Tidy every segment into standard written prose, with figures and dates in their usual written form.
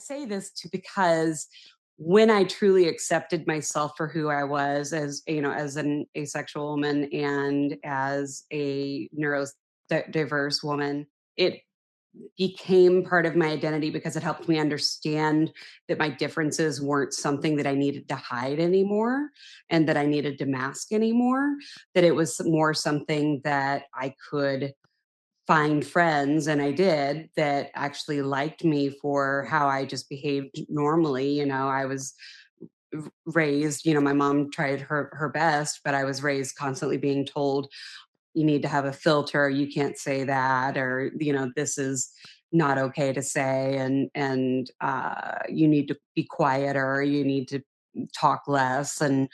say this because when I truly accepted myself for who I was as, as an asexual woman and as a neurodiverse woman, it became part of my identity because it helped me understand that my differences weren't something that I needed to hide anymore and that I needed to mask anymore, that it was more something that I could find friends, and I did, that actually liked me for how I just behaved normally. I was raised, my mom tried her best, but I was raised constantly being told, you need to have a filter, you can't say that, or this is not okay to say, and you need to be quieter, you need to talk less, and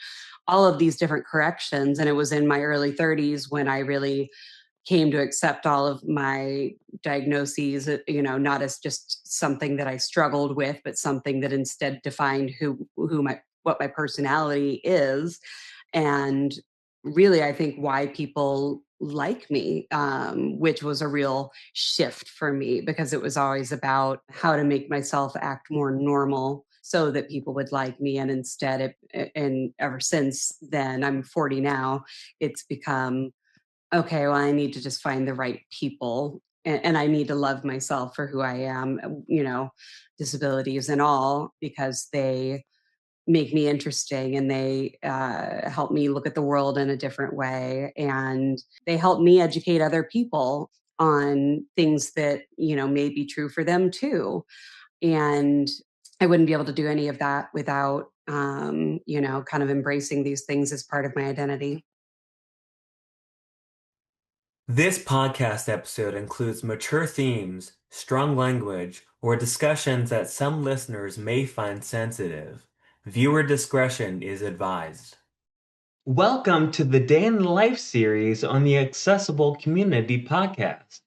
all of these different corrections. And it was in my early 30s when I really came to accept all of my diagnoses, not as just something that I struggled with, but something that instead defined what my personality is. And really, I think why people like me, which was a real shift for me because it was always about how to make myself act more normal so that people would like me. And instead, and ever since then, I'm 40 now, it's become, okay, well, I need to just find the right people, and I need to love myself for who I am, disabilities and all, because they make me interesting and they help me look at the world in a different way. And they help me educate other people on things that, may be true for them too. And I wouldn't be able to do any of that without, kind of embracing these things as part of my identity. This podcast episode includes mature themes, strong language, or discussions that some listeners may find sensitive. Viewer discretion is advised. Welcome to the Day in the Life series on the Accessible Community podcast,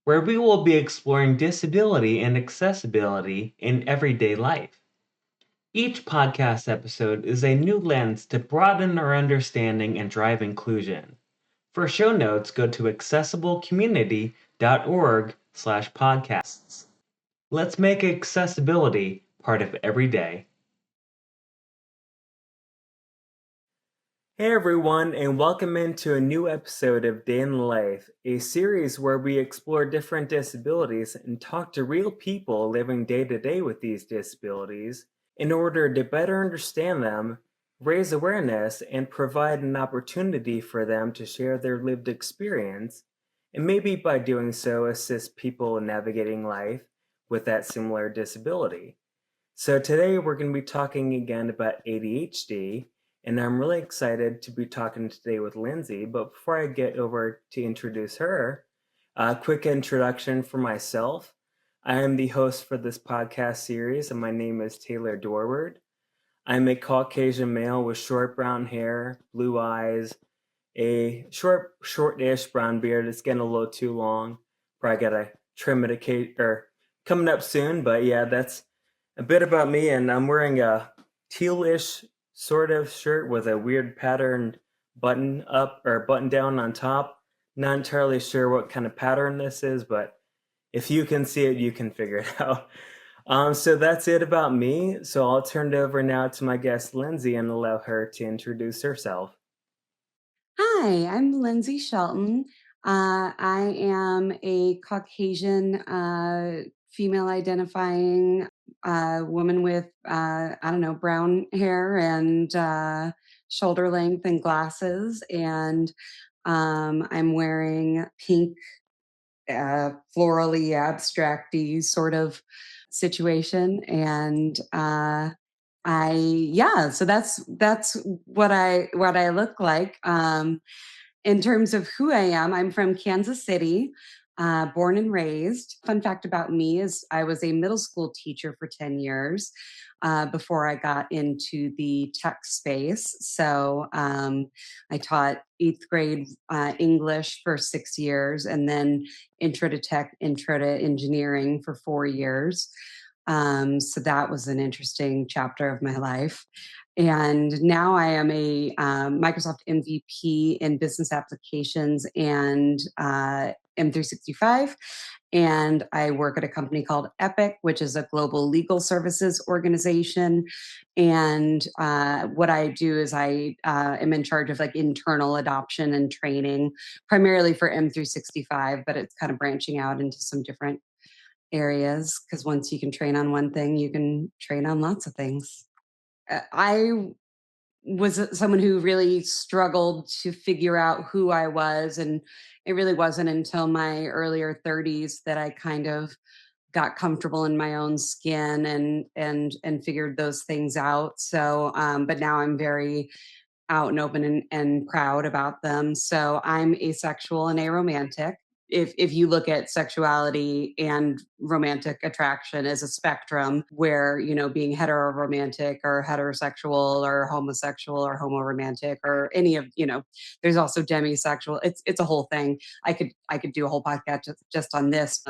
where we will be exploring disability and accessibility in everyday life. Each podcast episode is a new lens to broaden our understanding and drive inclusion. For show notes, go to accessiblecommunity.org/podcasts. Let's make accessibility part of every day. Hey everyone, and welcome into a new episode of Day in Life, a series where we explore different disabilities and talk to real people living day to day with these disabilities in order to better understand them, raise awareness, and provide an opportunity for them to share their lived experience, and maybe by doing so assist people in navigating life with that similar disability. So today we're going to be talking again about ADHD, and I'm really excited to be talking today with Lindsay. But before I get over to introduce her, a quick introduction for myself. I am the host for this podcast series, and my name is Taylor Dorward. I'm a Caucasian male with short brown hair, blue eyes, a short-ish brown beard. It's getting a little too long. Probably gotta trim it coming up soon. But yeah, that's a bit about me. And I'm wearing a tealish sort of shirt with a weird patterned button up or button down on top. Not entirely sure what kind of pattern this is, but if you can see it, you can figure it out. So that's it about me. So I'll turn it over now to my guest, Lindsay, and allow her to introduce herself. Hi, I'm Lindsay Shelton. I am a Caucasian female identifying woman with, I don't know, brown hair and shoulder length and glasses. And I'm wearing pink, florally abstracty sort of situation. And so that's what I look like. In terms of who I am, I'm from Kansas City, born and raised. Fun fact about me is I was a middle school teacher for 10 years before I got into the tech space. So I taught eighth grade English for 6 years, and then intro to tech, intro to engineering for 4 years. So that was an interesting chapter of my life. And now I am a Microsoft MVP in business applications and M365, and I work at a company called Epic, which is a global legal services organization. And what I do is I am in charge of like internal adoption and training, primarily for M365, but it's kind of branching out into some different areas because once you can train on one thing, you can train on lots of things. I was someone who really struggled to figure out who I was. And it really wasn't until my earlier 30s that I kind of got comfortable in my own skin and figured those things out. So but now I'm very out and open and proud about them. So I'm asexual and aromantic. If you look at sexuality and romantic attraction as a spectrum where, being heteroromantic or heterosexual or homosexual or homoromantic or any of, there's also demisexual. It's a whole thing. I could do a whole podcast just on this.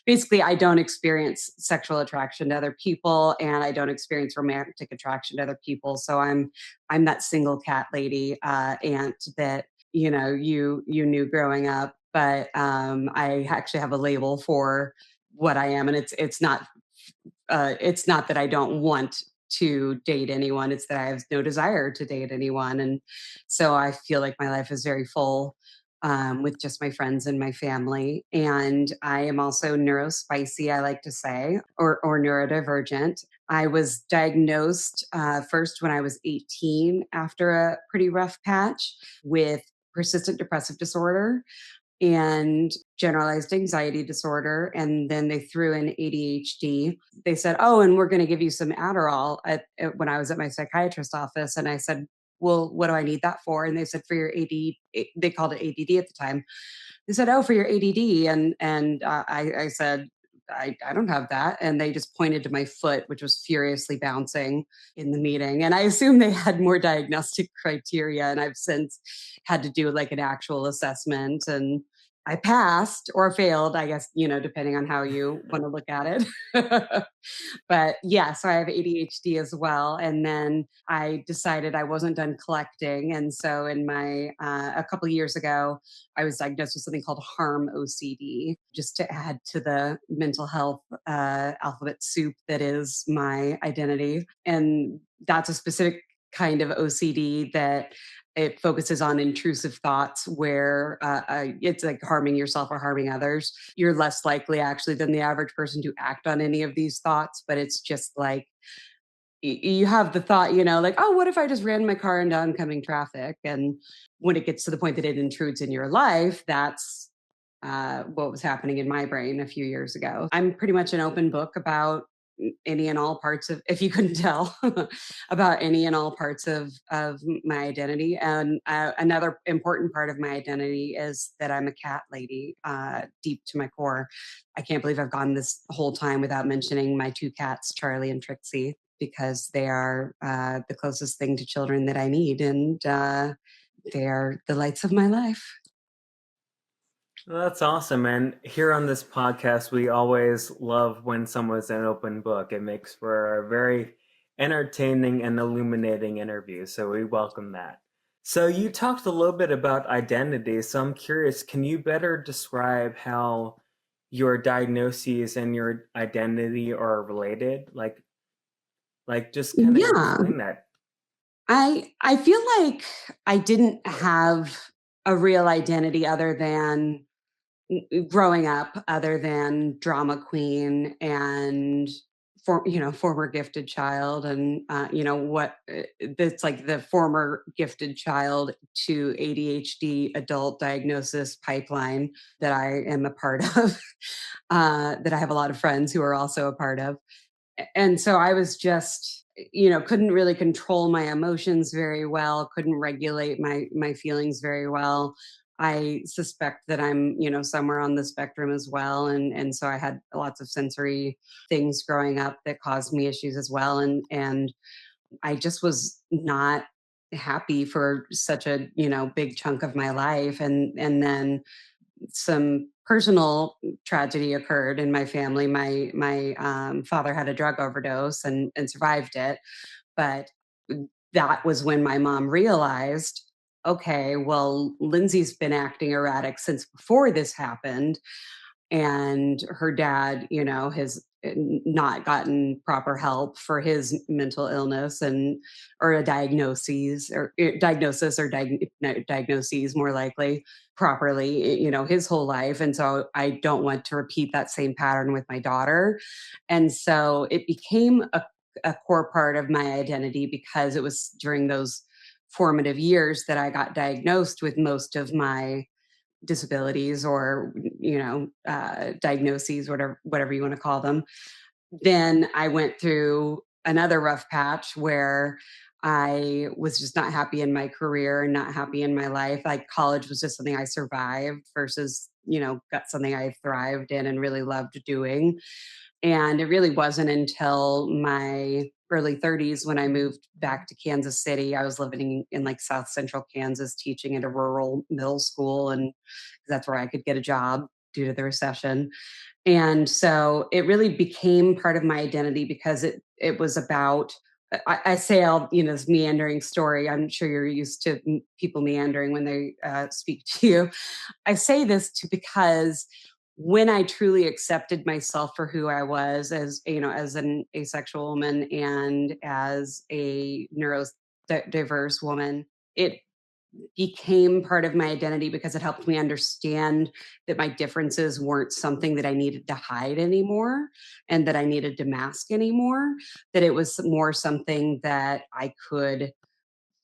Basically I don't experience sexual attraction to other people and I don't experience romantic attraction to other people. So I'm that single cat lady aunt that you knew growing up, but I actually have a label for what I am, and it's not that I don't want to date anyone; it's that I have no desire to date anyone, and so I feel like my life is very full. With just my friends and my family. And I am also neurospicy, I like to say, or neurodivergent. I was diagnosed first when I was 18 after a pretty rough patch with persistent depressive disorder and generalized anxiety disorder. And then they threw in ADHD. They said, "Oh, and we're going to give you some Adderall," when I was at my psychiatrist's office. And I said, "Well, what do I need that for?" And they said, "For your ADD," they called it ADD at the time. They said, "Oh, for your ADD." And I said, I don't have that. And they just pointed to my foot, which was furiously bouncing in the meeting. And I assume they had more diagnostic criteria. And I've since had to do like an actual assessment. And I passed or failed, I guess, depending on how you want to look at it. But yeah, so I have ADHD as well. And then I decided I wasn't done collecting. And so a couple of years ago, I was diagnosed with something called harm OCD, just to add to the mental health alphabet soup that is my identity. And that's a specific kind of OCD that it focuses on intrusive thoughts where it's like harming yourself or harming others. You're less likely actually than the average person to act on any of these thoughts, but it's just like you have the thought, like, "Oh, what if I just ran my car into oncoming traffic?" And when it gets to the point that it intrudes in your life, that's what was happening in my brain a few years ago. I'm pretty much an open book about any and all parts of, if you couldn't tell, about any and all parts of my identity. And another important part of my identity is that I'm a cat lady, deep to my core. I can't believe I've gone this whole time without mentioning my two cats, Charlie and Trixie, because they are the closest thing to children that I need, and they are the lights of my life. Well, that's awesome. And here on this podcast, we always love when someone's an open book. It makes for a very entertaining and illuminating interview. So we welcome that. So you talked a little bit about identity. So I'm curious, can you better describe how your diagnoses and your identity are related? Like just kind of Yeah, explain that. I feel like I didn't have a real identity other than growing up, other than drama queen and former gifted child. And what that's like the former gifted child to ADHD adult diagnosis pipeline that I am a part of, that I have a lot of friends who are also a part of. And so I was just, couldn't really control my emotions very well, couldn't regulate my feelings very well. I suspect that I'm, somewhere on the spectrum as well. And so I had lots of sensory things growing up that caused me issues as well. And I just was not happy for such a, big chunk of my life. And then some personal tragedy occurred in my family. My father had a drug overdose and survived it, but that was when my mom realized okay, well, Lindsay's been acting erratic since before this happened, and her dad, has not gotten proper help for his mental illness and or a diagnosis or no, diagnoses more likely properly, his whole life. And so I don't want to repeat that same pattern with my daughter. And so it became a core part of my identity because it was during those formative years that I got diagnosed with most of my disabilities or diagnoses, whatever you want to call them. Then I went through another rough patch where I was just not happy in my career and not happy in my life. Like college was just something I survived versus got something I thrived in and really loved doing. And it really wasn't until my early 30s when I moved back to Kansas City. I was living in like South Central Kansas, teaching at a rural middle school, and that's where I could get a job due to the recession. And so it really became part of my identity because it was about. I say this meandering story. I'm sure you're used to people meandering when they speak to you. I say this because when I truly accepted myself for who I was as as an asexual woman and as a neurodiverse woman, it became part of my identity because it helped me understand that my differences weren't something that I needed to hide anymore and that I needed to mask anymore, that it was more something that I could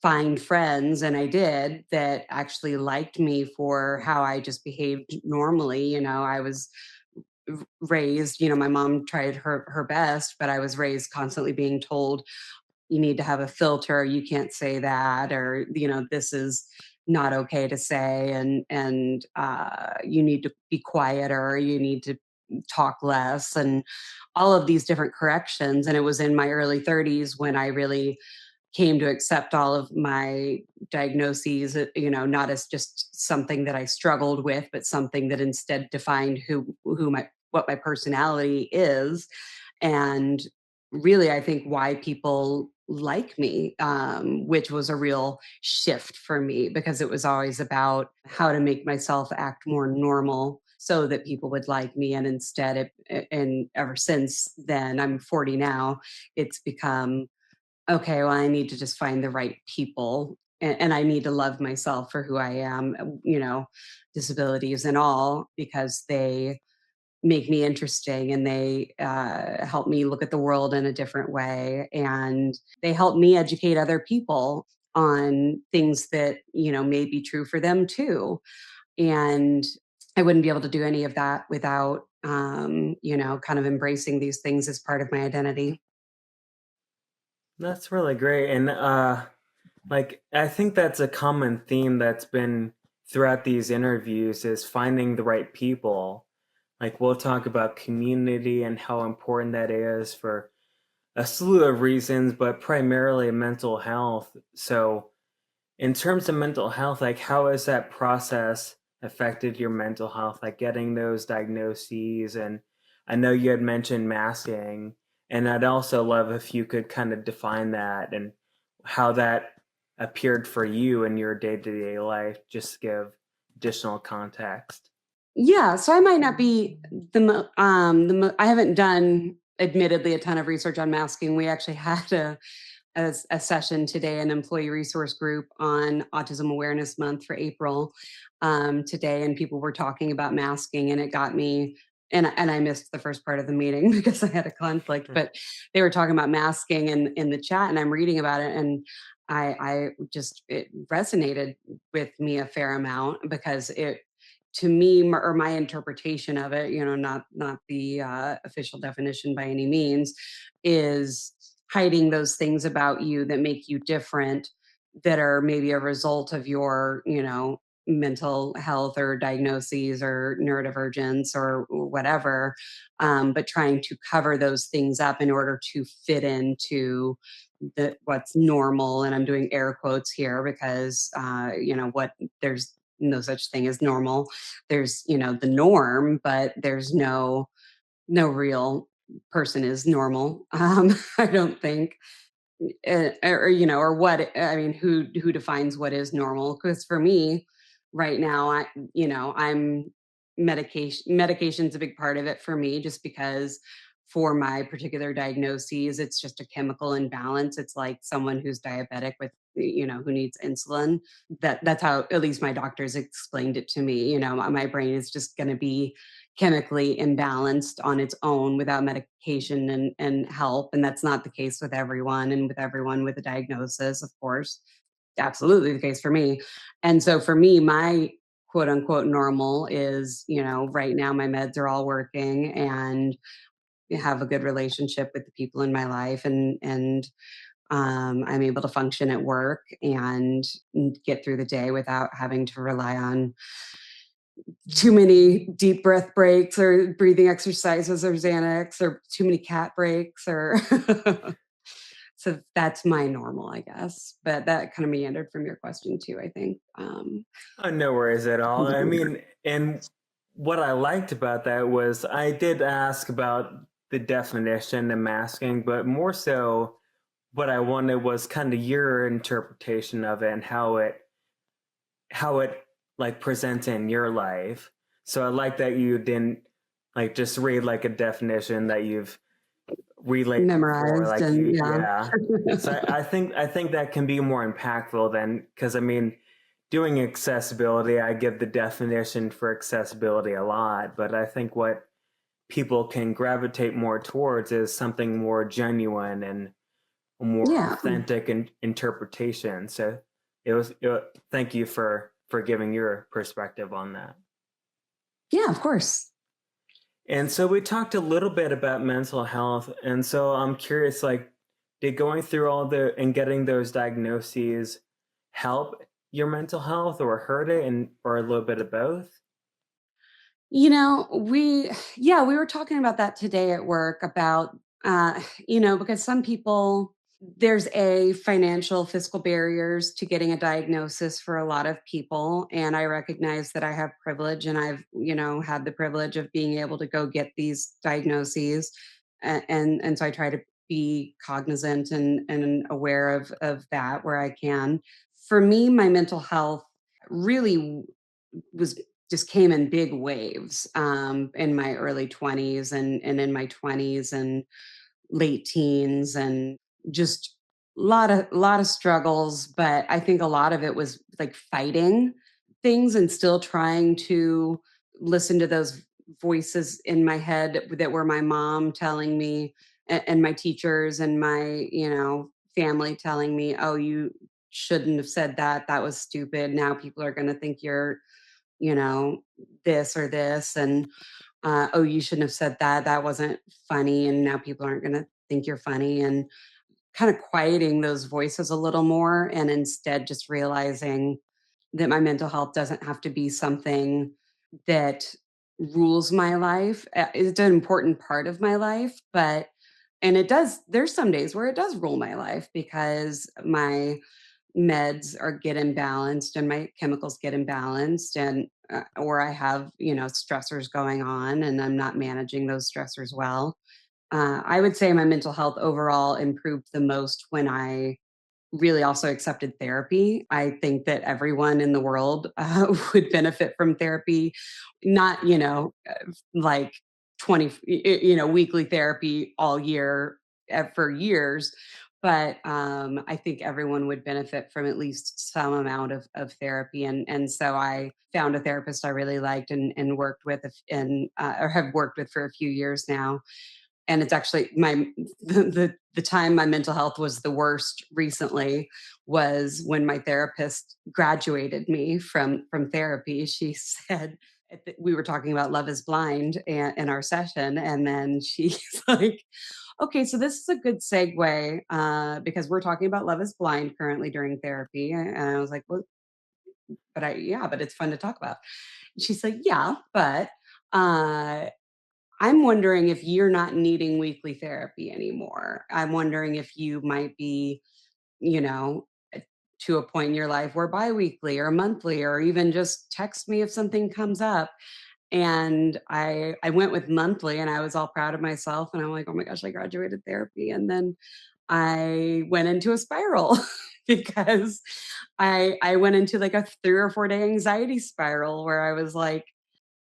find friends, and I did, that actually liked me for how I just behaved normally. I was raised, my mom tried her best, but I was raised constantly being told you need to have a filter, you can't say that, or this is not okay to say, and you need to be quieter, you need to talk less, and all of these different corrections. And it was in my early 30s when I really came to accept all of my diagnoses, not as just something that I struggled with, but something that instead defined who my what my personality is, and really, I think why people like me, which was a real shift for me because it was always about how to make myself act more normal so that people would like me. And instead, and ever since then, I'm 40 now, it's become okay, well, I need to just find the right people and I need to love myself for who I am, disabilities and all, because they make me interesting and they help me look at the world in a different way. And they help me educate other people on things that, may be true for them too. And I wouldn't be able to do any of that without, kind of embracing these things as part of my identity. That's really great. And like I think that's a common theme that's been throughout these interviews is finding the right people. Like we'll talk about community and how important that is for a slew of reasons, but primarily mental health. So, in terms of mental health, like how has that process affected your mental health, like getting those diagnoses? And I know you had mentioned masking, and I'd also love if you could kind of define that and how that appeared for you in your day-to-day life, just to give additional context. Yeah, so I might not be I haven't done admittedly a ton of research on masking. We actually had a session today, an employee resource group on Autism Awareness Month for April today, and people were talking about masking, and it got me. And I missed the first part of the meeting because I had a conflict, but they were talking about masking in the chat, and I'm reading about it, and I just it resonated with me a fair amount because it to me or my interpretation of it, not the official definition by any means, is hiding those things about you that make you different, that are maybe a result of your mental health or diagnoses or neurodivergence or whatever, but trying to cover those things up in order to fit into what's normal. And I'm doing air quotes here because what there's no such thing as normal. There's the norm, but there's no real person is normal. I don't think. or or what, I mean, who defines what is normal? Because for me right now, I'm medication's a big part of it for me, just because for my particular diagnoses it's just a chemical imbalance. It's like someone who's diabetic with, who needs insulin. That's how at least my doctors explained it to me. My brain is just going to be chemically imbalanced on its own without medication and help. And that's not the case with everyone, and with everyone with a diagnosis, of course. Absolutely the case for me. And so for me, my quote unquote normal is, right now my meds are all working, and have a good relationship with the people in my life, and I'm able to function at work and get through the day without having to rely on too many deep breath breaks or breathing exercises or Xanax or too many cat breaks or so that's my normal, I guess. But that kind of meandered from your question too, I think. No worries at all. I mean, and what I liked about that was I did ask about the definition of masking, but more so what I wanted was kind of your interpretation of it and how it like presents in your life. So I like that you didn't like just read like a definition that you've relayed before, Memorized like and you, yeah. yeah. So I think that can be more impactful than because I mean, doing accessibility, I give the definition for accessibility a lot, but I think what people can gravitate more towards is something more genuine and a more Yeah. authentic interpretation. So thank you for giving your perspective on that. Yeah, of course. And so we talked a little bit about mental health, and so I'm curious, like, did going through all the and getting those diagnoses help your mental health or hurt it, and or a little bit of both? We were talking about that today at work about, because some people, there's a financial fiscal barriers to getting a diagnosis for a lot of people. And I recognize that I have privilege, and I've, had the privilege of being able to go get these diagnoses. And so I try to be cognizant and aware of that where I can. For me, my mental health really was just came in big waves in my early 20s and in my 20s and late teens, and just lot of struggles. But I think a lot of it was like fighting things and still trying to listen to those voices in my head that were my mom telling me, and my teachers and my, family telling me, oh, you shouldn't have said that, that was stupid, now people are going to think you're, you know, this or this, and oh, you shouldn't have said that. That wasn't funny. And now people aren't going to think you're funny. And kind of quieting those voices a little more. And instead just realizing that my mental health doesn't have to be something that rules my life. It's an important part of my life, and it does, there's some days where it does rule my life because my meds are get imbalanced and my chemicals get imbalanced, and or I have, stressors going on and I'm not managing those stressors well. I would say my mental health overall improved the most when I really also accepted therapy. I think that everyone in the world would benefit from therapy, not, like 20, weekly therapy all year, for years. But I think everyone would benefit from at least some amount of therapy. And so I found a therapist I really liked and worked with, and or have worked with for a few years now. And it's actually the time my mental health was the worst recently was when my therapist graduated me from therapy. She said, we were talking about Love is Blind in our session, and then she's like, okay, so this is a good segue, because we're talking about Love is Blind currently during therapy. And I was like, well, but it's fun to talk about. She's like, yeah, but uh, I'm wondering if you're not needing weekly therapy anymore. I'm wondering if you might be, you know, eh, to a point in your life where biweekly or monthly, or even just text me if something comes up. And I went with monthly, and I was all proud of myself, and I'm like, oh my gosh, I graduated therapy. And then I went into a spiral because I went into like a 3 or 4 day anxiety spiral where I was like,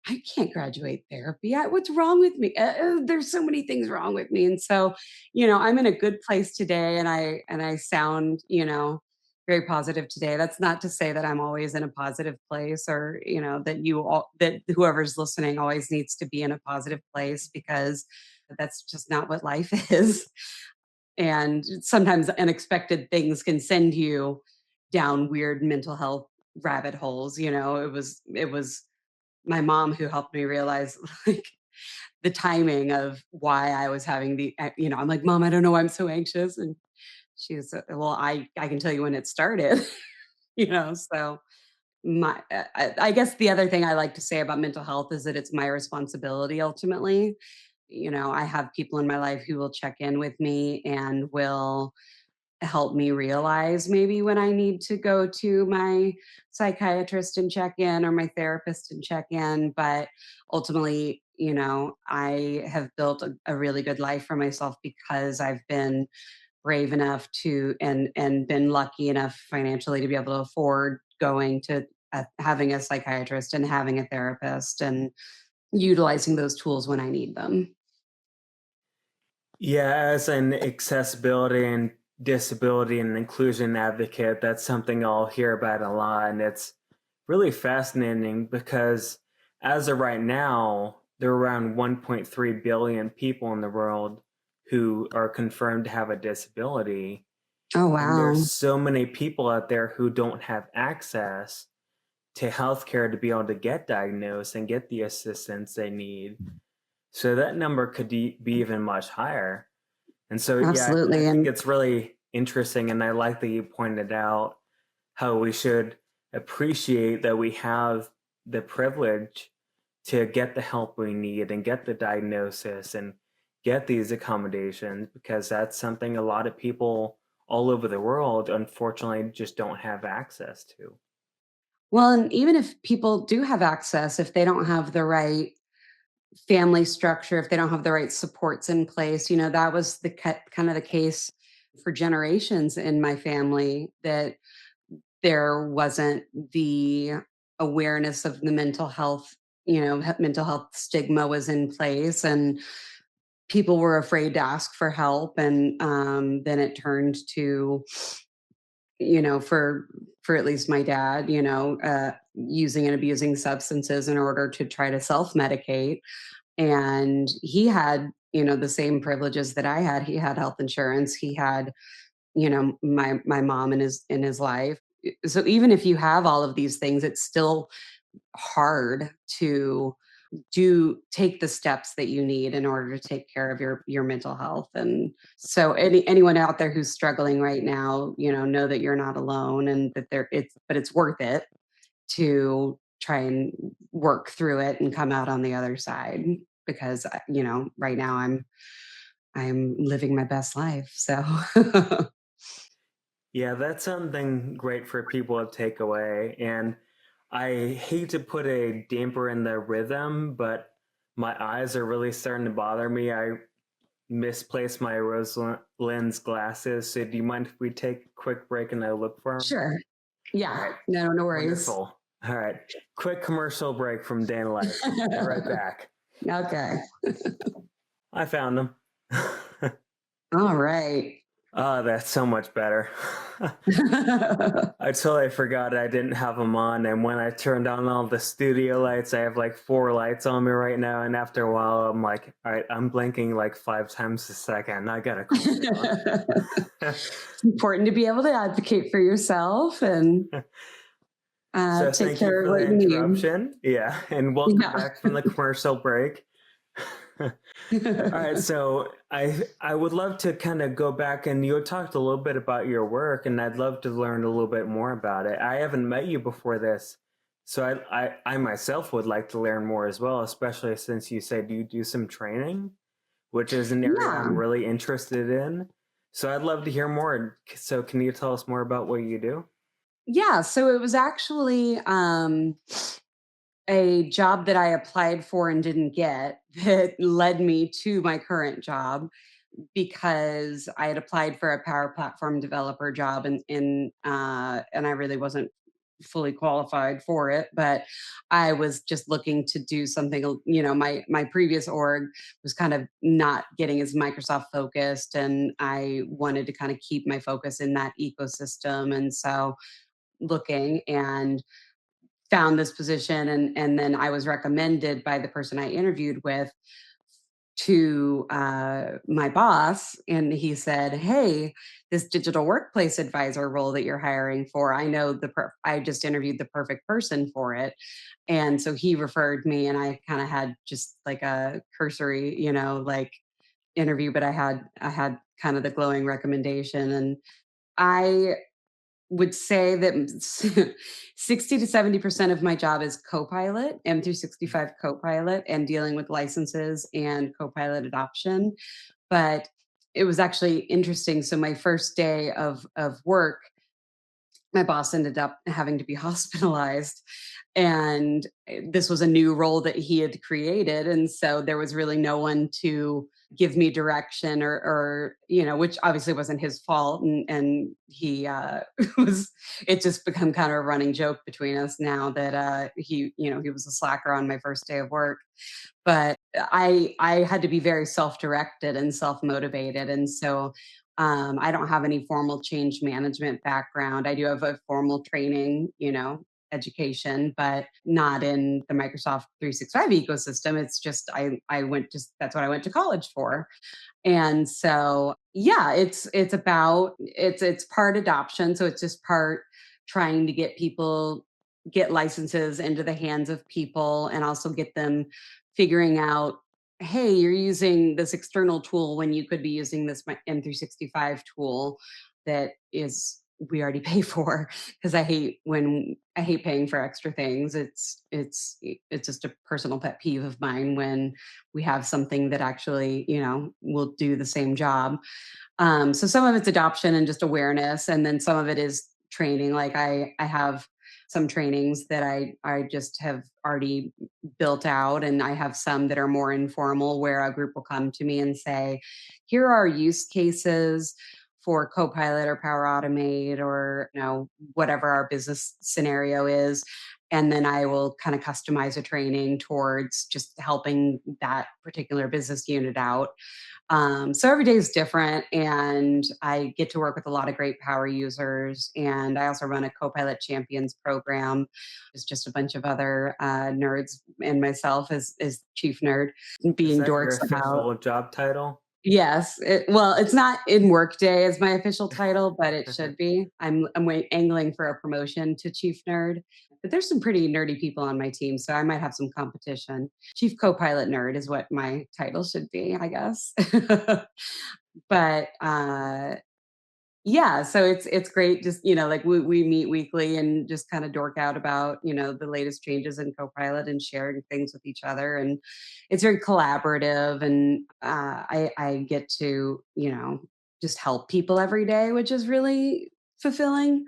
I can't graduate therapy. What's wrong with me? There's so many things wrong with me. And so, I'm in a good place today, and I sound, very positive today. That's not to say that I'm always in a positive place, or that whoever's listening always needs to be in a positive place, because that's just not what life is. And sometimes unexpected things can send you down weird mental health rabbit holes. It was my mom who helped me realize, like, the timing of why I was having I'm like, "Mom, I don't know why I'm so anxious." And she's, "Well, I can tell you when it started." So I guess the other thing I like to say about mental health is that it's my responsibility ultimately. I have people in my life who will check in with me and will help me realize maybe when I need to go to my psychiatrist and check in, or my therapist and check in. But ultimately, I have built a really good life for myself because I've been brave enough to, and been lucky enough financially to be able to afford going to having a psychiatrist and having a therapist, and utilizing those tools when I need them. Yeah, as an accessibility and disability and inclusion advocate, that's something I'll hear about a lot. And it's really fascinating because as of right now, there are around 1.3 billion people in the world who are confirmed to have a disability. Oh, And there's wow. so many people out there who don't have access to healthcare to be able to get diagnosed and get the assistance they need. So that number could be even much higher. And so, yeah, I Absolutely. think And it's really interesting. And I like that you pointed out how we should appreciate that we have the privilege to get the help we need and get the diagnosis and get these accommodations, because that's something a lot of people all over the world, unfortunately, just don't have access to. well, and even if people do have access, if they don't have the right family structure, if they don't have the right supports in place, that was kind of the case for generations in my family, that there wasn't the awareness of the mental health, mental health stigma was in place, and people were afraid to ask for help. And then it turned to, for at least my dad, using and abusing substances in order to try to self-medicate. And he had, the same privileges that I had. He had health insurance. He had, my mom in his life. So even if you have all of these things, it's still hard to take the steps that you need in order to take care of your mental health. And so anyone out there who's struggling right now, know that you're not alone, and that it's worth it to try and work through it and come out on the other side, because right now I'm living my best life. So Yeah, that's something great for people to take away. And I hate to put a damper in the rhythm, but my eyes are really starting to bother me. I misplaced my rose lens glasses. So do you mind if we take a quick break and I look for them? sure. All Yeah. right, No worries. wonderful. All right, quick commercial break from Day in Life. Be right back. Okay. I found them. All right. Oh, that's so much better. I totally forgot I didn't have them on, and when I turned on all the studio lights, I have like 4 lights on me right now, and after a while, I'm like, all right, I'm blinking like 5 times a second. I gotta cool down. It's important to be able to advocate for yourself and So take thank you care of for the what you need. interruption. Yeah, and welcome Yeah. back from the commercial break. All right, so I would love to kind of go back, and you talked a little bit about your work, and I'd love to learn a little bit more about it. I haven't met you before this, so I myself would like to learn more as well, especially since you said you do some training, which is an area I'm Yeah. really interested in. So I'd love to hear more. So can you tell us more about what you do? Yeah. So it was actually a job that I applied for and didn't get that led me to my current job. because I had applied for a Power Platform developer job, and I really wasn't fully qualified for it, but I was just looking to do something. My previous org was kind of not getting as Microsoft focused, and I wanted to kind of keep my focus in that ecosystem. And so looking and found this position, and then I was recommended by the person I interviewed with to my boss, and he said, "Hey, this digital workplace advisor role that you're hiring for, I know I just interviewed the perfect person for it." And so he referred me, and I kind of had just like a cursory, like interview, but I had kind of the glowing recommendation. And I would say that 60 to 70% of my job is Copilot, M365 Copilot, and dealing with licenses and Copilot adoption. But it was actually interesting. So my first day of work, my boss ended up having to be hospitalized, and this was a new role that he had created, and so there was really no one to give me direction, or which obviously wasn't his fault. And he was it just become kind of a running joke between us now that he was a slacker on my first day of work. But I had to be very self-directed and self-motivated. And so I don't have any formal change management background. I do have a formal training, education, but not in the Microsoft 365 ecosystem. It's just I went to that's what I went to college for. And so, yeah, it's part adoption, so it's just part trying to get licenses into the hands of people, and also get them figuring out, hey, you're using this external tool when you could be using this M365 tool that is we already pay for. Because I hate paying for extra things. It's just a personal pet peeve of mine when we have something that actually, will do the same job. So some of it's adoption and just awareness, and then some of it is training. Like I have some trainings that I just have already built out, and I have some that are more informal, where a group will come to me and say, "Here are use cases for Copilot or Power Automate, or whatever our business scenario is." And then I will kind of customize a training towards just helping that particular business unit out. So every day is different, and I get to work with a lot of great power users. And I also run a Copilot Champions program. It's just a bunch of other nerds, and myself as chief nerd, Is being that your dorks about. official job title? Yes, well, it's not in Workday as my official title, but it should be. Angling for a promotion to chief nerd, but there's some pretty nerdy people on my team, so I might have some competition. Chief Copilot nerd is what my title should be, I guess. But yeah, so it's great. Just like we meet weekly and just kind of dork out about the latest changes in Copilot and sharing things with each other. And it's very collaborative, and I get to just help people every day, which is really fulfilling.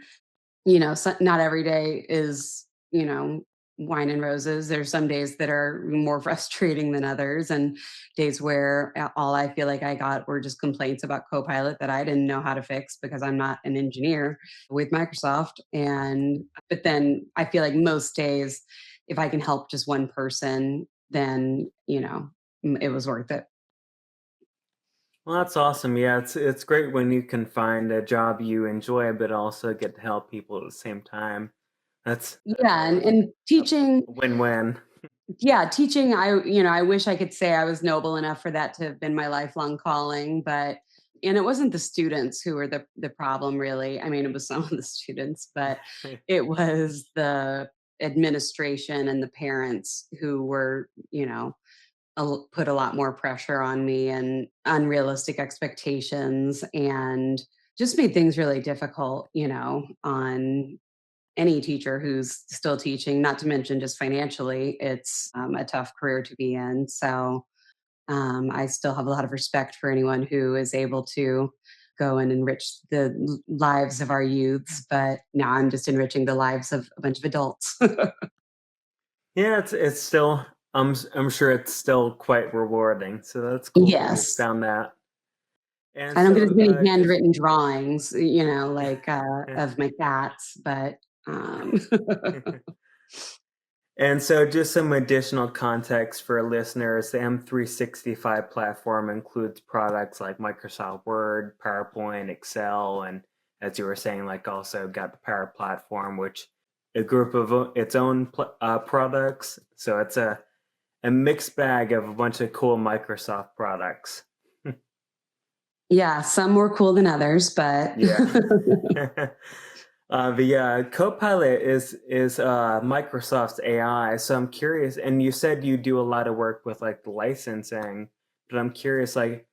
So not every day is, wine and roses. There's some days that are more frustrating than others, and days where all I feel like I got were just complaints about Copilot that I didn't know how to fix because I'm not an engineer with Microsoft. But then I feel like most days, if I can help just one person, then, it was worth it. Well, that's awesome. Yeah, it's great when you can find a job you enjoy, but also get to help people at the same time. That's Yeah. always And a teaching, win-win. yeah, teaching, I wish I could say I was noble enough for that to have been my lifelong calling. But and it wasn't the students who were the problem, really. I mean, it was some of the students, but it was the administration and the parents who were, put a lot more pressure on me, and unrealistic expectations, and just made things really difficult, on any teacher who's still teaching. Not to mention just financially, it's a tough career to be in. So I still have a lot of respect for anyone who is able to go and enrich the lives of our youths. But now I'm just enriching the lives of a bunch of adults. Yeah, it's still I'm sure it's still quite rewarding. So that's cool that you Yes. found that. And I don't get as so many just handwritten drawings, like, of my cats, but, um and so just some additional context for listeners, the M365 platform includes products like Microsoft Word, PowerPoint, Excel, and as you were saying, like also got the Power Platform, which a group of its own products. So it's a mixed bag of a bunch of cool Microsoft products. Yeah, some more cool than others, but Yeah. The Copilot is Microsoft's AI. So I'm curious, and you said you do a lot of work with like the licensing, but I'm curious, like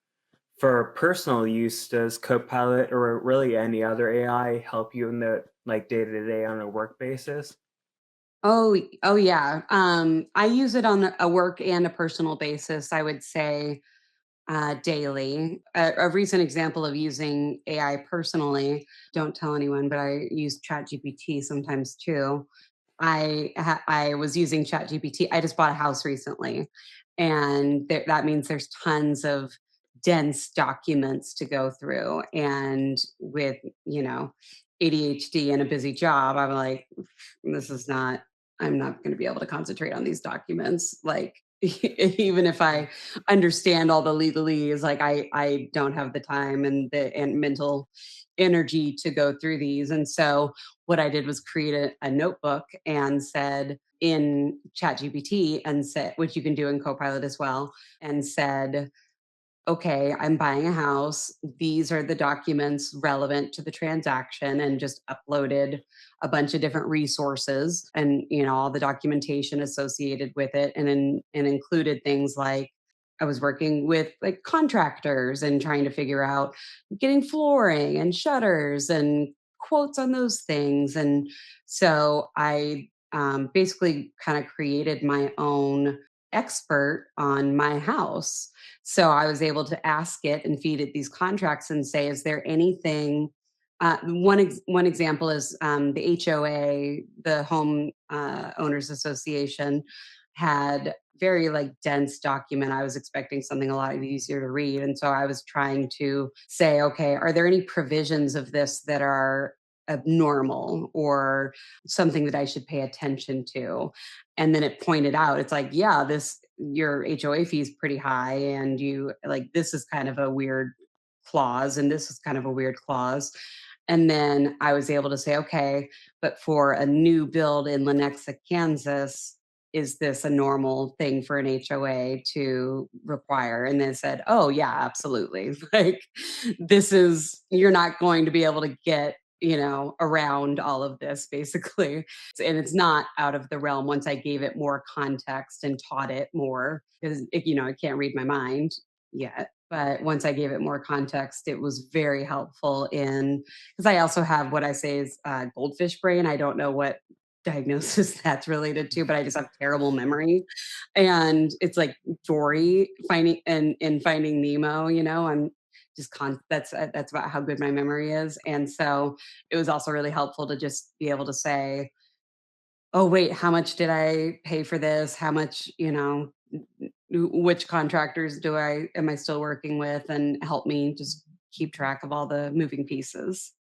for personal use, does Copilot or really any other AI help you in the like day to day on a work basis? Oh, yeah. I use it on a work and a personal basis, I would say, daily. A recent example of using AI personally, don't tell anyone, but I use ChatGPT sometimes too. I was using ChatGPT. I just bought a house recently, and that means there's tons of dense documents to go through. And with you know ADHD and a busy job, I'm like, this is not. I'm not going to be able to concentrate on these documents. Like, even if I understand all the legalese, like I don't have the time and the and mental energy to go through these. And so what I did was create a notebook and said in ChatGPT and said, which you can do in Copilot as well, and said, okay, I'm buying a house. These are the documents relevant to the transaction, and just uploaded a bunch of different resources and all the documentation associated with it, and included things like I was working with like contractors and trying to figure out getting flooring and shutters and quotes on those things. And so I basically kind of created my own expert on my house. So I was able to ask it and feed it these contracts and say, is there anything? One example is the HOA, the Home Owners Association, had very like dense document. I was expecting something a lot easier to read, and so I was trying to say, okay, are there any provisions of this that are abnormal or something that I should pay attention to? And then it pointed out, it's like, yeah, this your HOA fee is pretty high, and you like this is kind of a weird clause, and this is kind of a weird clause. And then I was able to say, okay, but for a new build in Lenexa, Kansas, is this a normal thing for an HOA to require? And they said, oh, yeah, absolutely. Like, this is, you're not going to be able to get, around all of this basically. And it's not out of the realm once I gave it more context and taught it more, because, it can't read my mind yet. But once I gave it more context, it was very helpful in, because I also have what I say is goldfish brain. I don't know what diagnosis that's related to, but I just have terrible memory. And it's like Dory finding and in Finding Nemo, I'm just that's about how good my memory is. And so it was also really helpful to just be able to say, oh wait, how much did I pay for this? How much, which contractors am I still working with, and help me just keep track of all the moving pieces.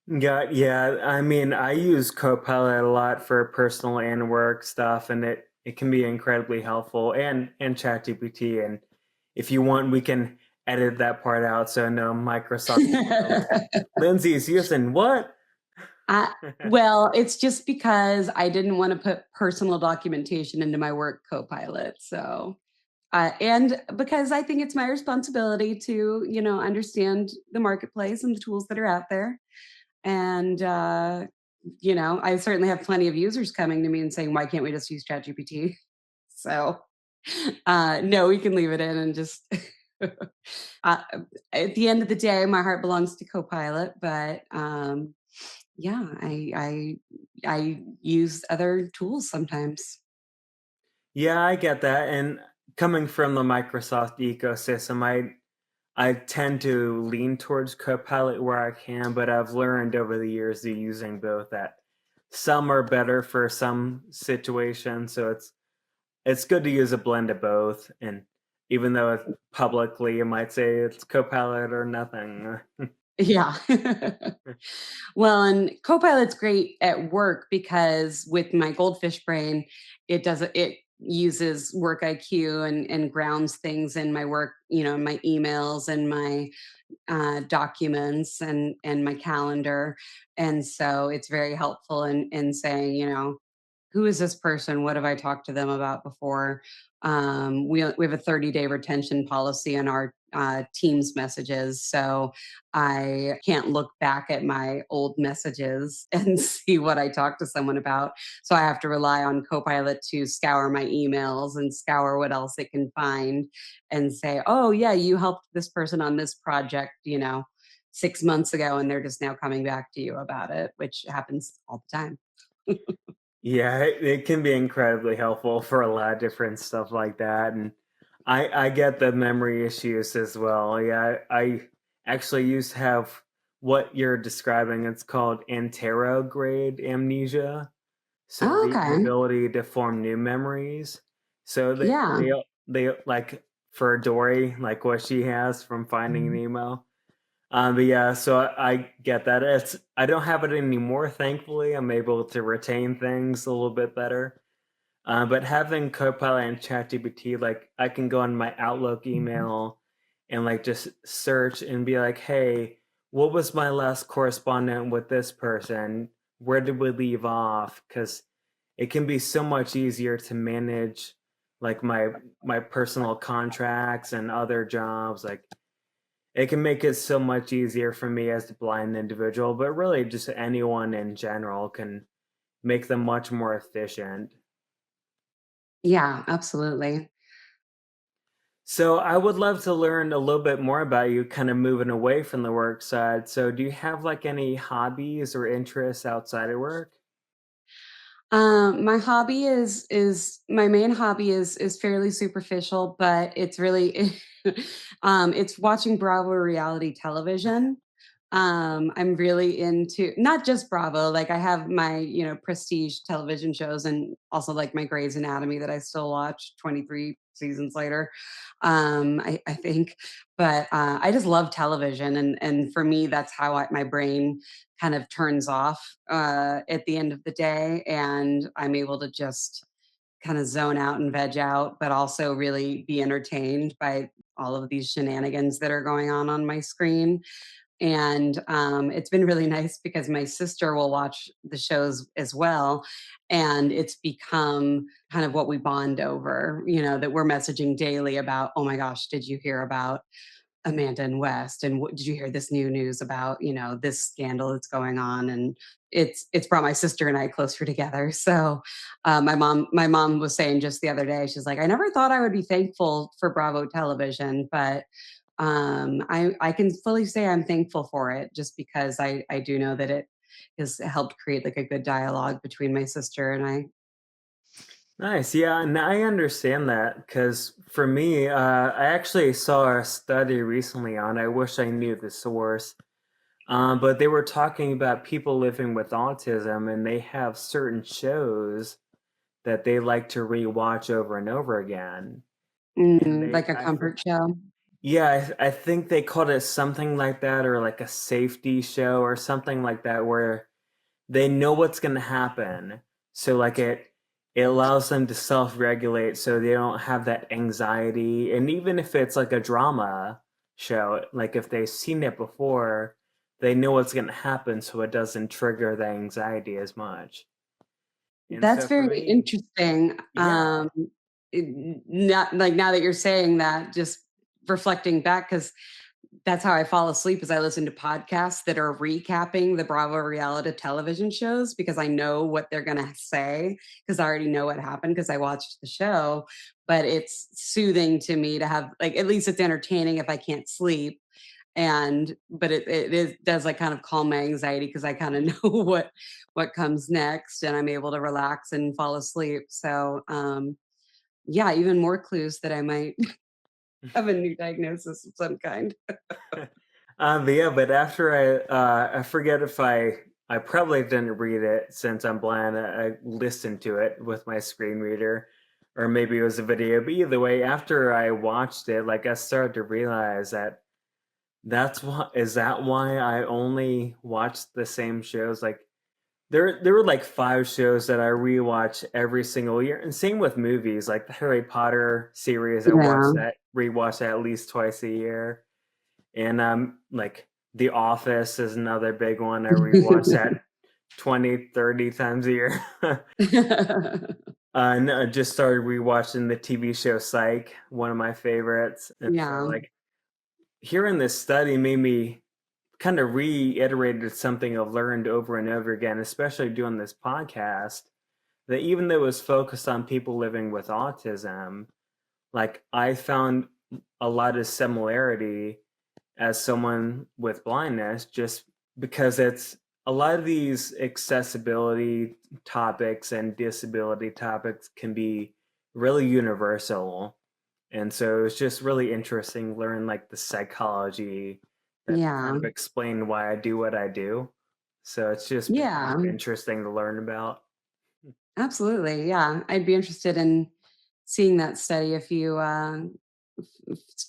Yeah. I mean, I use Copilot a lot for personal and work stuff, and it can be incredibly helpful, and ChatGPT. And if you want, we can edit that part out so no Microsoft emails. Lindsay's using what? Uh, well, it's just because I didn't want to put personal documentation into my work Copilot. So, and because I think it's my responsibility to, understand the marketplace and the tools that are out there. And, I certainly have plenty of users coming to me and saying, why can't we just use ChatGPT? So, no, we can leave it in and just. uh, at the end of the day, my heart belongs to Copilot, but yeah, I use other tools sometimes. Yeah, I get that. And coming from the Microsoft ecosystem, I tend to lean towards Copilot where I can, but I've learned over the years of using both that some are better for some situations. So it's good to use a blend of both. And even though publicly you might say it's Copilot or nothing. Yeah. Well, and Copilot's great at work because with my goldfish brain, it uses work IQ and grounds things in my work, my emails and my documents and my calendar. And so it's very helpful in saying, who is this person? What have I talked to them about before? We have a 30-day retention policy in our Teams messages, so I can't look back at my old messages and see what I talked to someone about. So I have to rely on Copilot to scour my emails and scour what else it can find, and say, "Oh yeah, you helped this person on this project, 6 months ago, and they're just now coming back to you about it," which happens all the time. Yeah, it can be incredibly helpful for a lot of different stuff like that, and I get the memory issues as well. Yeah, I actually used to have what you're describing. It's called anterograde amnesia, so Oh, the okay. ability to form new memories. So Yeah. they like for Dory, like what she has from finding an email. But yeah, so I get that. I don't have it anymore, thankfully. I'm able to retain things a little bit better. But having Copilot and ChatGPT, like I can go on my Outlook email and like just search and be like, hey, what was my last correspondent with this person? Where did we leave off? Because it can be so much easier to manage like my personal contracts and other jobs. Like it can make it so much easier for me as a blind individual, but really just anyone in general can make them much more efficient. Yeah, absolutely. So I would love to learn a little bit more about you kind of moving away from the work side. So do you have like any hobbies or interests outside of work? My hobby is my main hobby is fairly superficial, but it's really it's watching Bravo reality television. I'm really into not just Bravo, like I have my, prestige television shows and also like my Grey's Anatomy that I still watch 23 seasons later. I think, but I just love television, and for me, that's how my brain kind of turns off at the end of the day, and I'm able to just kind of zone out and veg out, but also really be entertained by all of these shenanigans that are going on my screen. And it's been really nice because my sister will watch the shows as well. And it's become kind of what we bond over, that we're messaging daily about, oh my gosh, did you hear about Amanda and West? And what did you hear this new news about, this scandal that's going on? And it's brought my sister and I closer together. So my mom was saying just the other day, she's like, I never thought I would be thankful for Bravo television, but I can fully say I'm thankful for it just because I do know that it has helped create like a good dialogue between my sister and I. Nice. Yeah, and I understand that because for me, I actually saw a study recently on, I wish I knew the source, but they were talking about people living with autism and they have certain shows that they like to rewatch over and over again. And Like a comfort show. yeah, I think they called it something like that, or like a safety show or something like that, where they know what's going to happen. So like it allows them to self-regulate so they don't have that anxiety. And even if it's like a drama show, like if they've seen it before, they know what's going to happen so it doesn't trigger the anxiety as much. And That's so for very me, interesting. yeah. Not like now that you're saying that, just reflecting back, because that's how I fall asleep is I listen to podcasts that are recapping the Bravo reality television shows because I know what they're going to say because I already know what happened because I watched the show. But it's soothing to me to have, like, at least it's entertaining if I can't sleep. And but does like kind of calm my anxiety because I kind of know what comes next and I'm able to relax and fall asleep. So yeah, even more clues that I might have a new diagnosis of some kind. But yeah, but after I forget if I probably didn't read it since I'm blind. I listened to it with my screen reader or maybe it was a video, but either way, after I watched it, like I started to realize that is that why I only watch the same shows? Like there were like 5 shows that I rewatch every single year, and same with movies, like the Harry Potter series, Yeah. rewatch that at least twice a year, and, like, The Office is another big one, I rewatch that 20, 30 times a year. And I just started rewatching the TV show Psych, one of my favorites, and so, Yeah. like, hearing this study made me kind of reiterated something I've learned over and over again, especially doing this podcast, that even though it was focused on people living with autism, like I found a lot of similarity as someone with blindness just because it's a lot of these accessibility topics and disability topics can be really universal. And so it's just really interesting learn like the psychology that kind Yeah. of explain why I do what I do. So it's just been kind Yeah. of interesting to learn about. Absolutely. Yeah. I'd be interested in seeing that study if you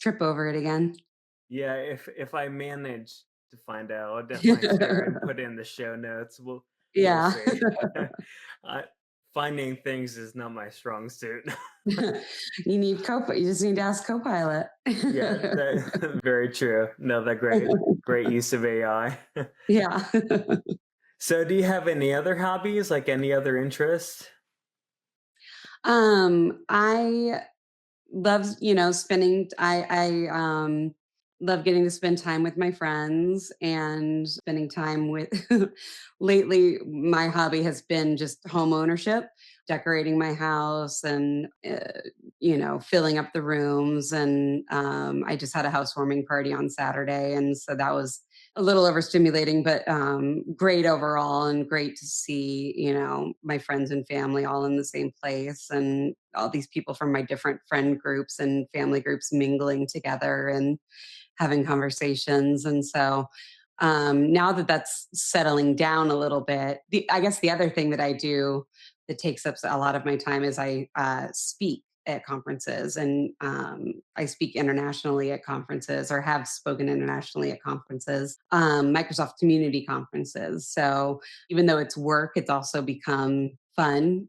trip over it again. Yeah, if I manage to find out, I'll definitely share and put in the show notes. We'll Yeah. see. I, finding things is not my strong suit. You just need to ask Copilot. Yeah, that very true. No, that great use of AI. Yeah. So, do you have any other hobbies, like any other interests? I loves spending I love getting to spend time with my friends and spending time with lately my hobby has been just home ownership, decorating my house and filling up the rooms. And I just had a housewarming party on Saturday, and so that was a little overstimulating, but great overall, and great to see my friends and family all in the same place, and all these people from my different friend groups and family groups mingling together and having conversations. And so now that that's settling down a little bit, I guess the other thing that I do that takes up a lot of my time is I speak at conferences, and I speak internationally at conferences, or have spoken internationally at conferences, Microsoft community conferences. So even though it's work, it's also become fun,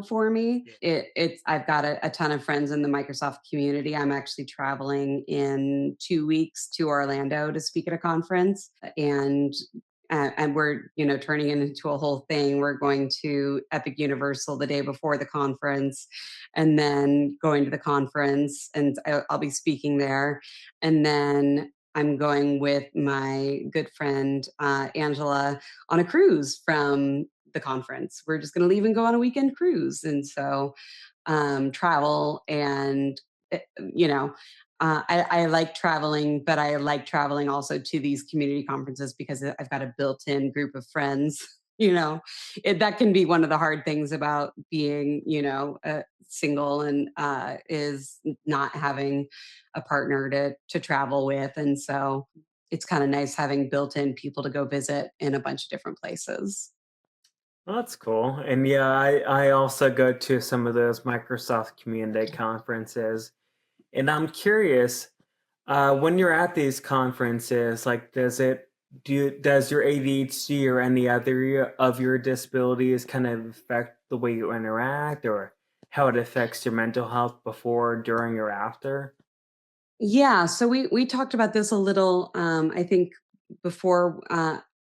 for me. Yeah. It's I've got a ton of friends in the Microsoft community. I'm actually traveling in 2 weeks to Orlando to speak at a conference, and we're turning it into a whole thing. We're going to Epic Universal the day before the conference, and then going to the conference, and I'll be speaking there, and then I'm going with my good friend Angela on a cruise from the conference. We're just going to leave and go on a weekend cruise, and so travel and eh, you know I like traveling, but I like traveling also to these community conferences because I've got a built-in group of friends. That can be one of the hard things about being, single, and is not having a partner to travel with, and so it's kind of nice having built-in people to go visit in a bunch of different places. Well, that's cool. And yeah, I also go to some of those Microsoft Community conferences. And I'm curious, when you're at these conferences, like, does your ADHD or any other of your disabilities kind of affect the way you interact, or how it affects your mental health before, during, or after? Yeah, so we talked about this a little, I think, before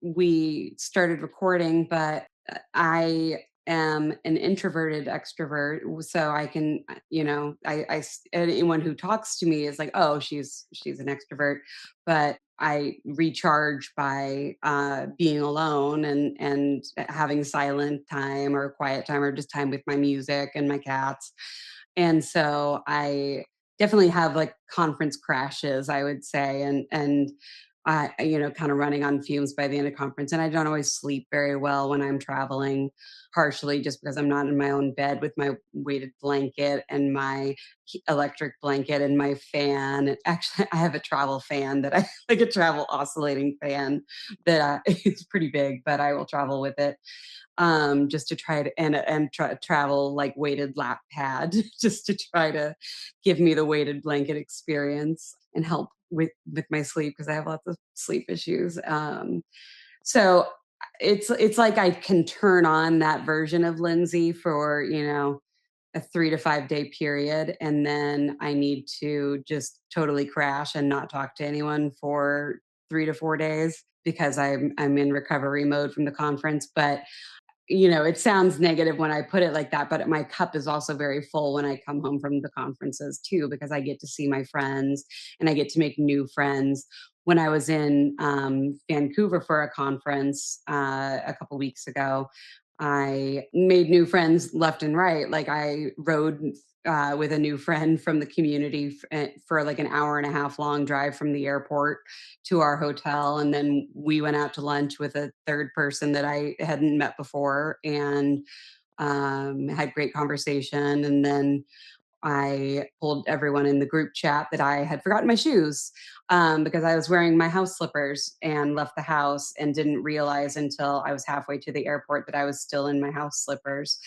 we started recording, but I am an introverted extrovert, so I can, anyone who talks to me is like, oh, she's an extrovert, but I recharge by being alone and having silent time or quiet time or just time with my music and my cats, and so I definitely have like conference crashes, I would say. And kind of running on fumes by the end of conference. And I don't always sleep very well when I'm traveling, partially just because I'm not in my own bed with my weighted blanket and my electric blanket and my fan. And actually, I have a travel fan that I like, a travel oscillating fan that is pretty big, but I will travel with it, just to try to travel like weighted lap pad just to try to give me the weighted blanket experience and help with my sleep because I have lots of sleep issues. So it's like I can turn on that version of Lindsay for a 3 to 5 day period, and then I need to just totally crash and not talk to anyone for 3 to 4 days because I'm in recovery mode from the conference. But it sounds negative when I put it like that, but my cup is also very full when I come home from the conferences too, because I get to see my friends and I get to make new friends. When I was in Vancouver for a conference a couple weeks ago, I made new friends left and right. Like I rode with a new friend from the community for like an hour and a half long drive from the airport to our hotel. And then we went out to lunch with a third person that I hadn't met before and had great conversation. And then I told everyone in the group chat that I had forgotten my shoes because I was wearing my house slippers and left the house and didn't realize until I was halfway to the airport that I was still in my house slippers.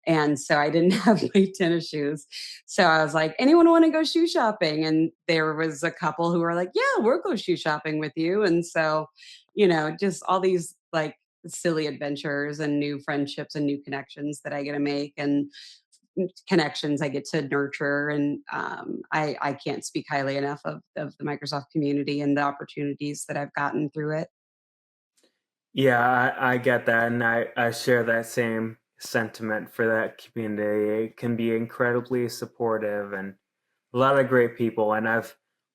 And so I didn't have my tennis shoes. So I was like, anyone want to go shoe shopping? And there was a couple who were like, yeah, we'll go shoe shopping with you. And so, just all these like silly adventures and new friendships and new connections that I get to make. And connections I get to nurture. And I can't speak highly enough of the Microsoft community and the opportunities that I've gotten through it. Yeah, I get that, and I share that same sentiment for that community. It can be incredibly supportive and a lot of great people, and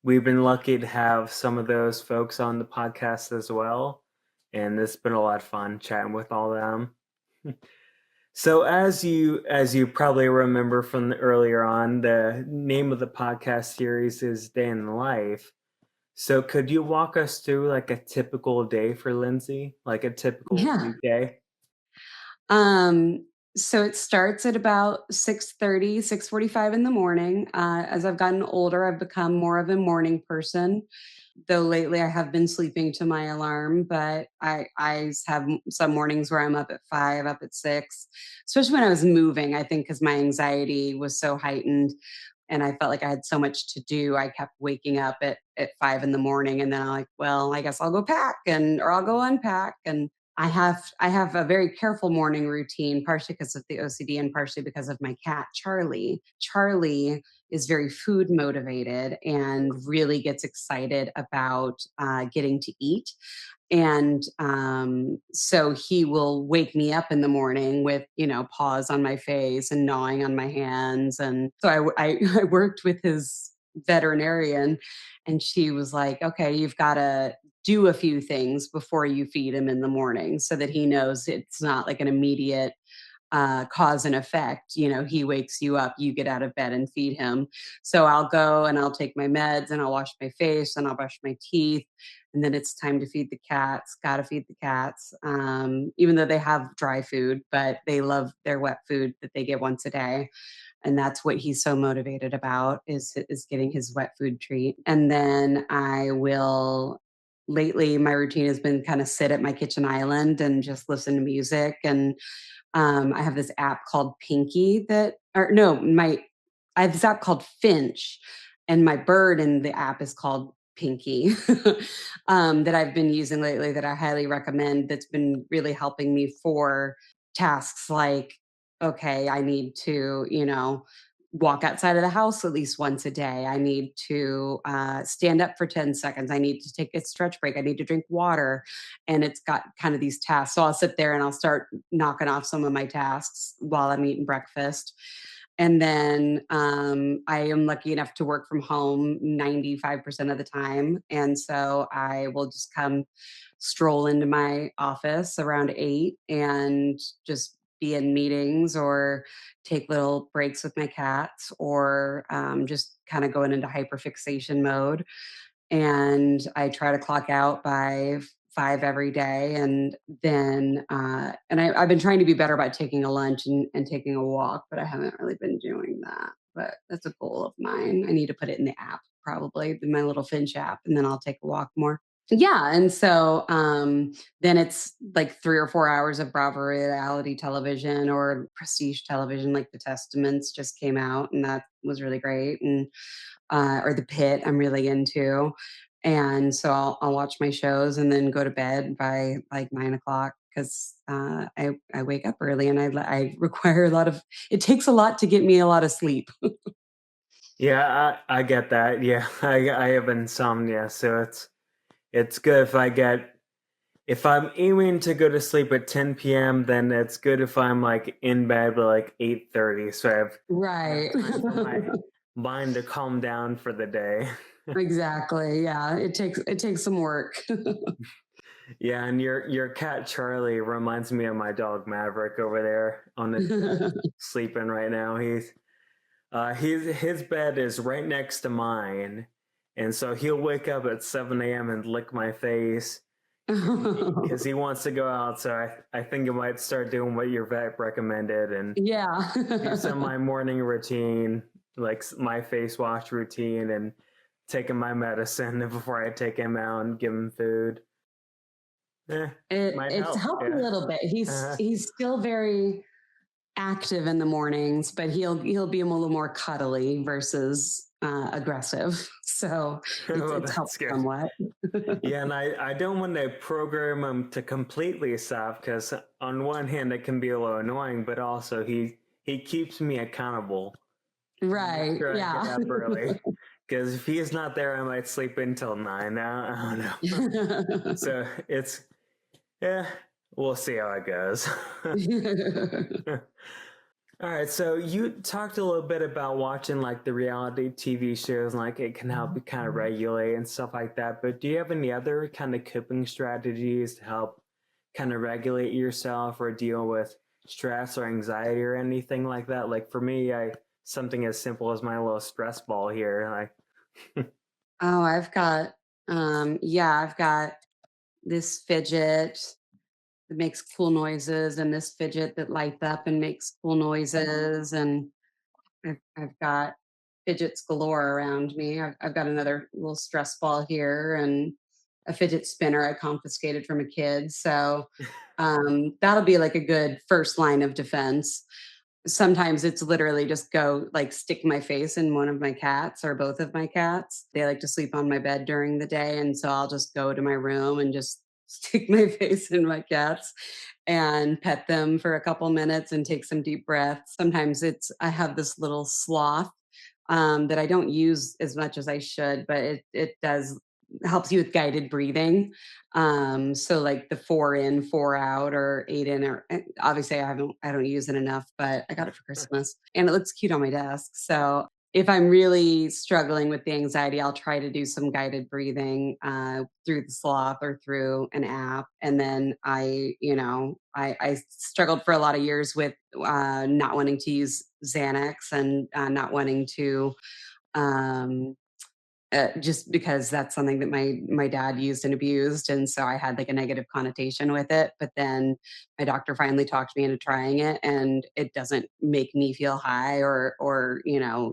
we've been lucky to have some of those folks on the podcast as well, and it's been a lot of fun chatting with all of them. So as you probably remember from earlier on, the name of the podcast series is Day in the Life. So could you walk us through like a typical day for Lindsay, like a typical Yeah. weekday? Um, so it starts at about 6:30, 6:45 in the morning. As I've gotten older, I've become more of a morning person. Though lately I have been sleeping to my alarm, but I have some mornings where I'm up at 5, up at 6, especially when I was moving. I think because my anxiety was so heightened and I felt like I had so much to do. I kept waking up at 5 in the morning, and then I'm like, well, I guess I'll go pack or I'll go unpack. And I have a very careful morning routine, partially because of the OCD and partially because of my cat, Charlie. Charlie is very food motivated and really gets excited about getting to eat. And so he will wake me up in the morning with, paws on my face and gnawing on my hands. And so I worked with his veterinarian, and she was like, okay, you've got to do a few things before you feed him in the morning so that he knows it's not like an immediate cause and effect. He wakes you up, you get out of bed and feed him. So I'll go and I'll take my meds and I'll wash my face and I'll brush my teeth. And then it's time to feed the cats. Got to feed the cats, even though they have dry food, but they love their wet food that they get once a day. And that's what he's so motivated about is getting his wet food treat. And then I will lately my routine has been kind of sit at my kitchen island and just listen to music. And I have this app called Pinky or no, I have this app called Finch, and my bird in the app is called Pinky, that I've been using lately that I highly recommend. That's been really helping me for tasks like, okay, I need to, walk outside of the house at least once a day. I need to stand up for 10 seconds. I need to take a stretch break. I need to drink water. And it's got kind of these tasks. So I'll sit there and I'll start knocking off some of my tasks while I'm eating breakfast. And then I am lucky enough to work from home 95% of the time. And so I will just come stroll into my office around 8 and just be in meetings or take little breaks with my cats or just kind of going into hyperfixation mode. and I try to clock out by 5 every day, and then, I've been trying to be better about taking a lunch and taking a walk, but I haven't really been doing that, but that's a goal of mine. I need to put it in the app probably, my little Finch app, and then I'll take a walk more. Yeah, and so, then it's like 3 or 4 hours of Bravo reality television or prestige television, like The Testaments just came out, and that was really great, and, or The Pit I'm really into, and so I'll watch my shows and then go to bed by, like, 9 o'clock 'cause, I wake up early and I require a lot of it takes a lot to get me a lot of sleep. Yeah, I get that. Yeah, I have insomnia, so it's good if I get if I'm aiming to go to sleep at 10 p.m., then it's good if I'm like in bed by like 8:30, so I have Right. time for my mind to calm down for the day. Exactly, yeah, it takes some work. Yeah, and your cat Charlie reminds me of my dog Maverick over there on his bed sleeping right now. His bed is right next to mine, and so he'll wake up at 7 a.m. and lick my face because he wants to go out. So I think I might start doing what your vet recommended and Yeah. do some of my morning routine, like my face wash routine, and taking my medicine before I take him out and give him food. Eh, might It's help. helped a Yeah. little bit. He's Uh, he's still very active in the mornings, but he'll be a little more cuddly versus, aggressive. So well, it's that's helped good. somewhat. Yeah, and I don't want to program him to completely stop because on one hand it can be a little annoying, but also he keeps me accountable. Make Right, sure I get yeah. up early because if he's not there, I might sleep until 9. I don't know. So it's yeah, we'll see how it goes. All right, so you talked a little bit about watching like the reality TV shows, and like it can help you kind of regulate and stuff like that. But do you have any other kind of coping strategies to help kind of regulate yourself or deal with stress or anxiety or anything like that? Like for me, I something as simple as my little stress ball here. Like, Oh, I've got this fidget that makes cool noises and this fidget that lights up and makes cool noises, and I've got fidgets galore around me. I've got another little stress ball here and a fidget spinner I confiscated from a kid. So that'll be like a good first line of defense. Sometimes it's literally just go like stick my face in one of my cats or both of my cats. They like to sleep on my bed during the day. And so I'll just go to my room and just stick my face in my cats and pet them for a couple minutes and take some deep breaths. Sometimes I have this little sloth that I don't use as much as I should, but it does helps you with guided breathing. So like the 4 in, 4 out, or 8 in, or obviously I don't use it enough, but I got it for Christmas and it looks cute on my desk. So if I'm really struggling with the anxiety, I'll try to do some guided breathing through the sloth or through an app. And then I struggled for a lot of years with not wanting to use Xanax and not wanting to um, just because that's something that my dad used and abused, and so I had like a negative connotation with it. But then my doctor finally talked me into trying it, and it doesn't make me feel high or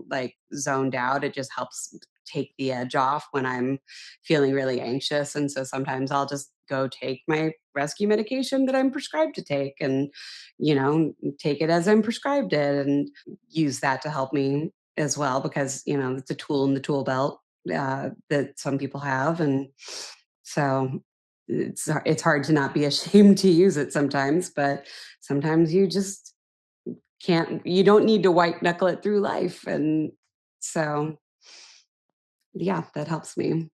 like zoned out. It just helps take the edge off when I'm feeling really anxious, and so sometimes I'll just go take my rescue medication that I'm prescribed to take, and take it as I'm prescribed it, and use that to help me as well because it's a tool in the tool belt that some people have, and so it's hard to not be ashamed to use it sometimes, but sometimes you just can't. You don't need to white knuckle it through life, and so yeah, that helps me.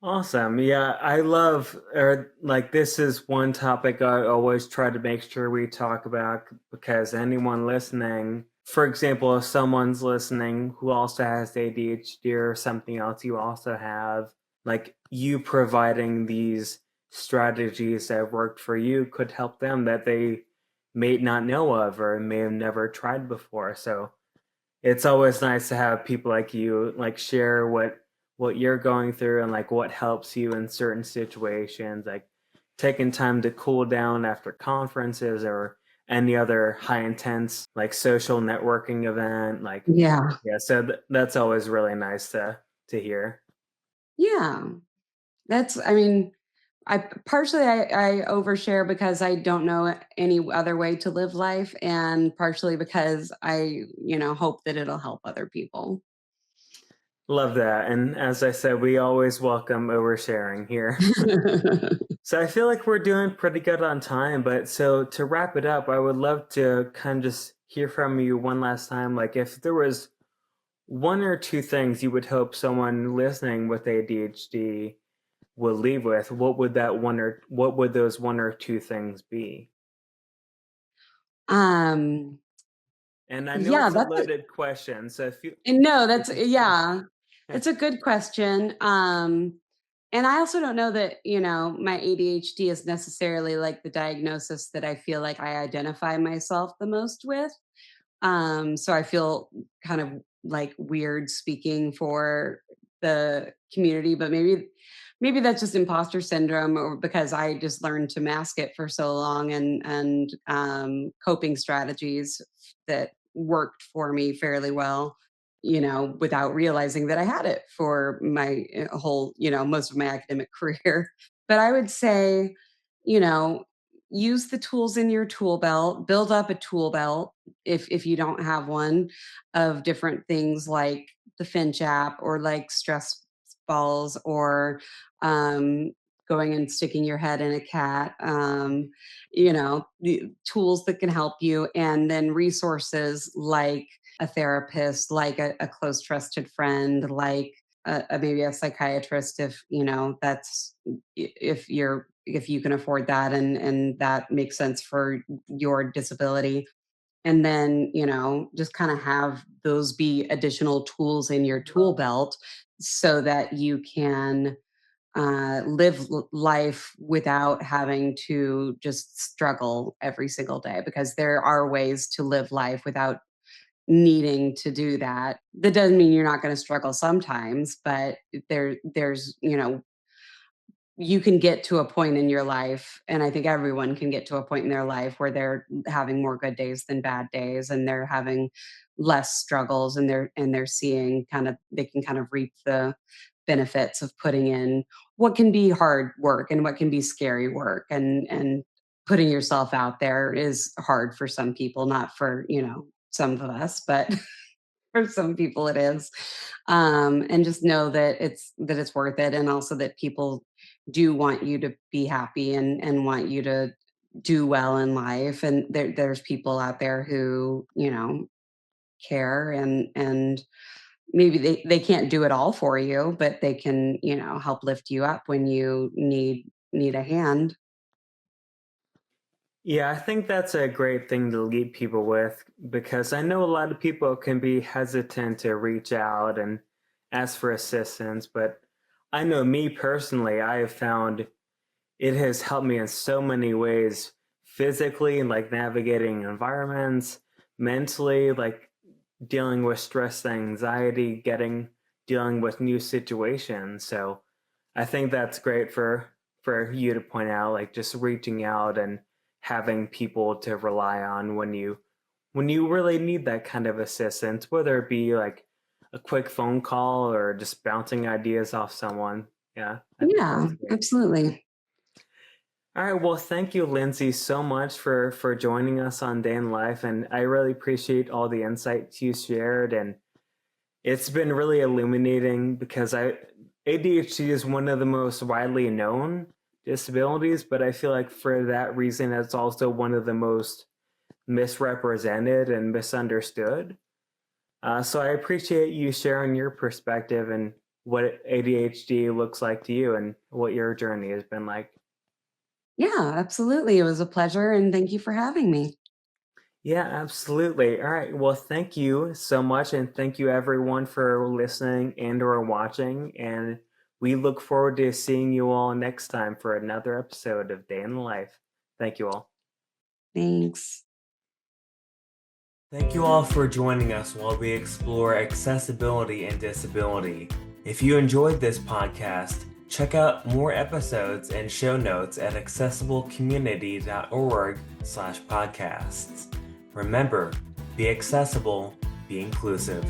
awesome. Yeah, I love, or like, this is one topic I always try to make sure we talk about because anyone listening, for example, if someone's listening who also has ADHD or something else you also have, like, you providing these strategies that worked for you could help them that they may not know of or may have never tried before. So, it's always nice to have people like you like share what you're going through and like what helps you in certain situations, like taking time to cool down after conferences or any other high intense like social networking event. Like, Yeah. yeah, so that's always really nice to hear. Yeah. I mean, I overshare because I don't know any other way to live life, and partially because I hope that it'll help other people. Love that. And as I said, we always welcome oversharing here. So I feel like we're doing pretty good on time, but so to wrap it up, I would love to kind of just hear from you one last time. Like if there was one or two things you would hope someone listening with ADHD will leave with, what would those one or two things be? um, And I know yeah, it's a that's loaded question, so if you no, if that's you can. yeah. It's a good question. And I also don't know that my ADHD is necessarily like the diagnosis that I feel like I identify myself the most with. So I feel kind of like weird speaking for the community, but maybe that's just imposter syndrome, or because I just learned to mask it for so long, and coping strategies that worked for me fairly well, without realizing that I had it for my whole most of my academic career. But I would say, you know, use the tools in your tool belt, build up a tool belt if you don't have one, of different things like the Finch app, or like stress balls, or um, going and sticking your head in a cat. The tools that can help you, and then resources like a therapist, like a close trusted friend, like maybe a psychiatrist, if that's if you can afford that, and that makes sense for your disability. And then just kind of have those be additional tools in your tool belt, so that you can live life without having to just struggle every single day, because there are ways to live life without needing to do that. That doesn't mean you're not going to struggle sometimes, but there's you can get to a point in your life, and I think everyone can get to a point in their life where they're having more good days than bad days, and they're having less struggles, and they're seeing they can kind of reap the benefits of putting in what can be hard work and what can be scary work, and putting yourself out there is hard for some people, not for some of us, but for some people it is. And just know that it's worth it, and also that people do want you to be happy, and want you to do well in life, and there's people out there who care, and maybe they can't do it all for you, but they can help lift you up when you need a hand. Yeah, I think that's a great thing to lead people with because I know a lot of people can be hesitant to reach out and ask for assistance, but I know me personally, I have found it has helped me in so many ways physically, like navigating environments, mentally, like dealing with stress, anxiety, dealing with new situations. So I think that's great for you to point out, like just reaching out and having people to rely on when you really need that kind of assistance, whether it be like a quick phone call or just bouncing ideas off someone. Yeah, I think Yeah, that's great. absolutely. All right, well, thank you, Lindsay, so much for joining us on Day in Life, and I really appreciate all the insights you shared, and it's been really illuminating because I ADHD is one of the most widely known disabilities, but I feel like for that reason, it's also one of the most misrepresented and misunderstood. So I appreciate you sharing your perspective and what ADHD looks like to you and what your journey has been like. Yeah, absolutely. It was a pleasure, and thank you for having me. Yeah, absolutely. All right. Well, thank you so much, and thank you everyone for listening and or watching. And we look forward to seeing you all next time for another episode of Day in the Life. Thank you all. Thanks. Thank you all for joining us while we explore accessibility and disability. If you enjoyed this podcast, check out more episodes and show notes at accessiblecommunity.org/podcasts. Remember, be accessible, be inclusive.